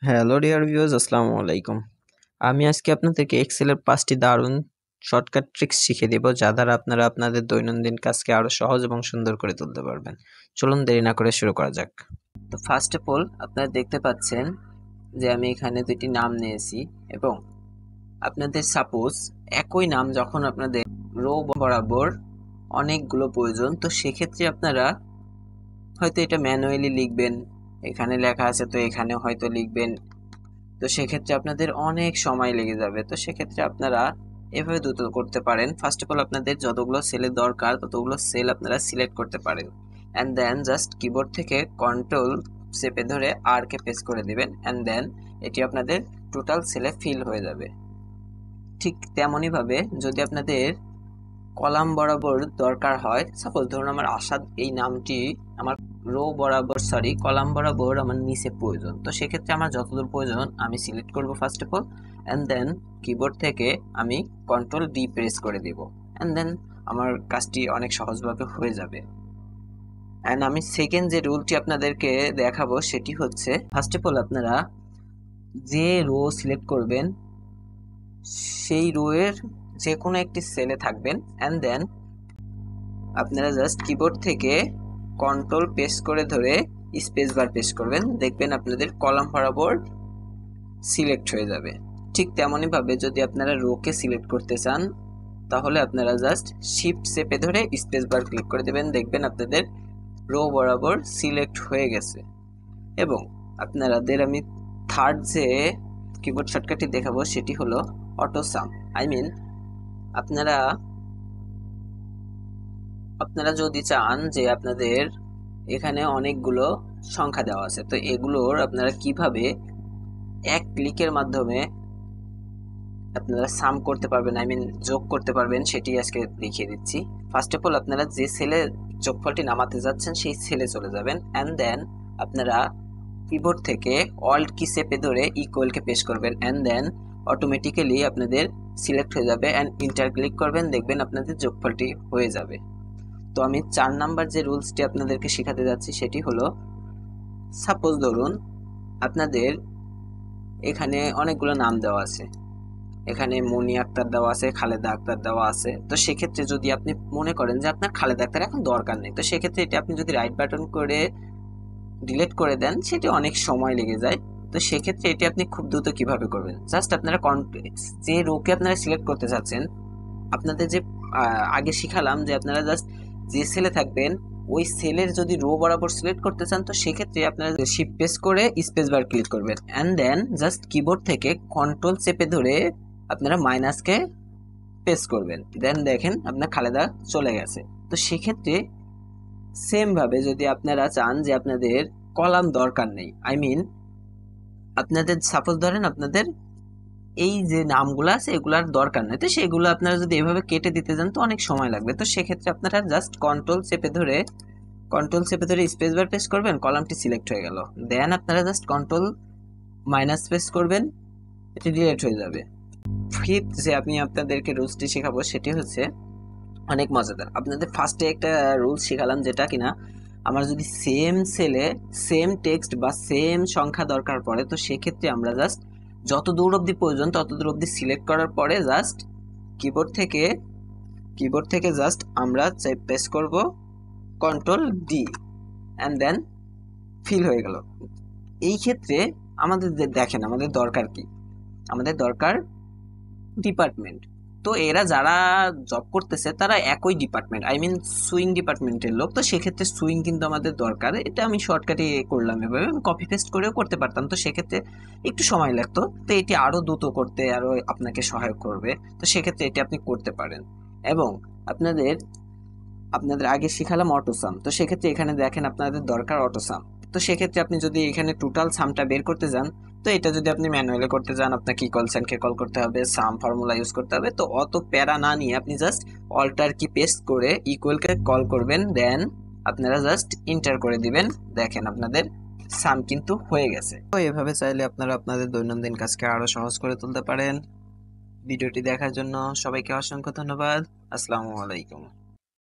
Hello dear viewers, আসসালামু আলাইকুম। আমি আজকে আপনাদেরকে এক্সেলের ৫টি দারুণ শর্টকাট ট্রিক্স শিখিয়ে দেব, যা দ্বারা আপনারা আপনাদের দৈনন্দিন কাজকে আরো সহজ এবং সুন্দর করে তুলতে পারবেন। চলুন দেরি না করে শুরু করা যাক। তো ফার্স্ট অফ অল আপনারা দেখতে পাচ্ছেন যে আমি এখানে দুটি নাম নিয়েছি এবং আপনাদের সাপোজ একই নাম যখন আপনাদের রো বরাবর অনেকগুলো প্রয়োজন, তো সেক্ষেত্রে আপনারা হয়তো এটা ম্যানুয়ালি লিখবেন। এখানে লেখা আছে তো এখানে হয়তো লিখবেন, তো সেক্ষেত্রে আপনাদের অনেক সময় লেগে যাবে। তো সেক্ষেত্রে আপনারা এভাবে দ্রুত করতে পারেন। ফার্স্ট অফ অল আপনাদের যতগুলো সেলের দরকার ততগুলো সেল আপনারা সিলেক্ট করতে পারেন, অ্যান্ড দেন জাস্ট কিবোর্ড থেকে কন্ট্রোল চেপে ধরে আর কে প্রেস করে দিবেন, অ্যান্ড দেন এটি আপনাদের টোটাল সেলে ফিল হয়ে যাবে। ঠিক তেমনই ভাবে যদি আপনাদের কলাম বরাবর দরকার হয়, সাপোজ ধরুন আমার আসাদ এই নামটি আমার রো বরাবর কলাম বরাবর আমার নিচে প্রয়োজন, তো সেক্ষেত্রে আমার যতদূর প্রয়োজন আমি সিলেক্ট করব first of all, and then keyboard থেকে আমি কন্ট্রোল ডি প্রেস করে দিব, অ্যান্ড দেন আমার কাজটি অনেক সহজভাবে হয়ে যাবে। অ্যান্ড আমি সেকেন্ড যে রুলটি আপনাদেরকে দেখাবো সেটি হচ্ছে, ফার্স্ট অফ অল আপনারা যে রো সিলেক্ট করবেন সেই রো এর যে কোনো একটি সেলে থাকবেন, অ্যান্ড দেন আপনারা জাস্ট কিবোর্ড থেকে কন্ট্রোল প্রেস করে ধরে স্পেস বার প্রেস করবেন, দেখবেন আপনাদের কলাম বরাবর সিলেক্ট হয়ে যাবে। ঠিক তেমনই ভাবে যদি আপনারা রোকে সিলেক্ট করতে চান তাহলে আপনারা জাস্ট শিফট চেপে ধরে স্পেস বার ক্লিক করে দেবেন, দেখবেন আপনাদের রো বরাবর সিলেক্ট হয়ে গেছে। এবং আপনাদের আমি থার্ড যে কিবোর্ড শর্টকাটটি দেখাবো সেটি হলো অটো সাম। আপনারা আপনারা যদি চান যে আপনাদের এখানে অনেকগুলো সংখ্যা দেওয়া আছে, তো এগুলোর আপনারা কিভাবে এক ক্লিকের মাধ্যমে আপনারা সাম করতে পারবেন, যোগ করতে পারবেন, সেটি আজকে দেখিয়ে দিচ্ছি। ফার্স্ট অফ অল আপনারা যে সেলে যোগফলটি নামাতে যাচ্ছেন সেই সেলে চলে যাবেন, অ্যান্ড দেন আপনারা কিবোর্ড থেকে অল্ট কি চেপে ধরে ইকুয়ালকে প্রেস করবেন, অ্যান্ড দেন অটোমেটিক্যালি আপনাদের সিলেক্ট হয়ে যাবে, অ্যান্ড ইন্টার ক্লিক করবেন, দেখবেন আপনাদের যোগফলটি হয়ে যাবে। তো আমি 4 নাম্বার যে রুলসটি আপনাদেরকে শেখাতে যাচ্ছি সেটি হলো, সাপোজ ধরুন আপনাদের এখানে অনেকগুলো নাম দেওয়া আছে, এখানে মনি আক্তার দেওয়া আছে, খালেদা আক্তার দেওয়া আছে, তো সেক্ষেত্রে যদি আপনি মনে করেন যে আপনার খালেদা আক্তার এখন দরকার নেই, তো সেক্ষেত্রে এটি আপনি যদি রাইট বাটন করে ডিলিট করে দেন সেটি অনেক সময় লেগে যায়। তো সেক্ষেত্রে এটি আপনি খুব দ্রুত কিভাবে করবেন, জাস্ট আপনারা যে রোকে আপনারা সিলেক্ট করতে চাচ্ছেন, আপনাদের যে আগে শিখালাম যে আপনারা জাস্ট যে সেলে থাকবেন ওই সেলের যদি রো বরাবর সিলেক্ট করতে চান, তো সেক্ষেত্রে আপনারা শিফট প্রেস করে স্পেস বার ক্লিক করবেন, অ্যান্ড দেন জাস্ট কিবোর্ড থেকে কন্ট্রোল চেপে ধরে আপনারা মাইনাসকে প্রেস করবেন, দেন দেখেন আপনার খালেদা চলে গেছে। তো সেক্ষেত্রে সেম ভাবে যদি আপনারা চান যে আপনাদের কলাম দরকার নেই, আপনাদের সাপোজ ধরেন আপনাদের এই যে নামগুলো আছে এগুলার দরকার নেই, তো সেগুলো আপনারা যদি এভাবে কেটে দিতে যান তো অনেক সময় লাগবে। তো সেক্ষেত্রে আপনারা জাস্ট কন্ট্রোল চেপে ধরে স্পেস বার প্রেস করবেন, কলামটি সিলেক্ট হয়ে গেল, দেন আপনারা জাস্ট কন্ট্রোল মাইনাস প্রেস করবেন, এটি ডিলিট হয়ে যাবে। ফিফথ যে আমি আপনাদেরকে রুলসটি শেখাবো সেটি হচ্ছে অনেক মজাদার। আপনাদের ফার্স্টে একটা রুলস শেখালাম যেটা কিনা আমার যদি সেম সেলে সেম টেক্সট বা সেম সংখ্যা দরকার পড়ে, তো সেক্ষেত্রে আমরা জাস্ট যত দূর অবধি প্রয়োজন তত দূর অবধি সিলেক্ট করার পরে জাস্ট কিবোর্ড থেকে জাস্ট আমরা প্রেস করব control D, and then fill হয়ে গেল। এই ক্ষেত্রে আমাদের দেখেন আমাদের দরকার কি, আমাদের দরকার ডিপার্টমেন্ট। তো এরা যারা জব করতেছে তারা একই ডিপার্টমেন্ট, সুইং ডিপার্টমেন্টের লোক, তো সেক্ষেত্রে সুইং কিন্তু আমাদের দরকার। এটা আমি শর্টকাটে করলাম, এভাবে আমি কপি পেস্ট করেও করতে পারতাম, তো সেক্ষেত্রে একটু সময় লাগতো, তো এটি আরও দ্রুত করতে আরও আপনাকে সহায়ক করবে, তো সেক্ষেত্রে এটি আপনি করতে পারেন। এবং আপনাদের আগে শিখালাম অটোসাম, তো সেক্ষেত্রে এখানে দেখেন আপনাদের দরকার অটোসাম। তো সেক্ষেত্রে আপনি যদি এখানে টোটাল সামটা বের করতে যান, তো এটা যদি আপনি ম্যানুয়ালি করতে যান আপনাকে ইকুয়াল সাইনকে কল করতে হবে, সাম ফর্মুলা ইউজ করতে হবে, তো অত প্যারা না নিয়ে আপনি জাস্ট অল্টার কি পেস্ট করে ইকুয়ালকে কল করবেন, দেন আপনারা জাস্ট ইন্টার করে দিবেন, দেখেন আপনাদের সাম কিন্তু হয়ে গেছে। তো এভাবে চাইলে আপনারা আপনাদের দৈনন্দিন কাজকে আরো সহজ করে তুলতে পারেন। ভিডিওটি দেখার জন্য সবাইকে অসংখ্য ধন্যবাদ। আসসালামু আলাইকুম।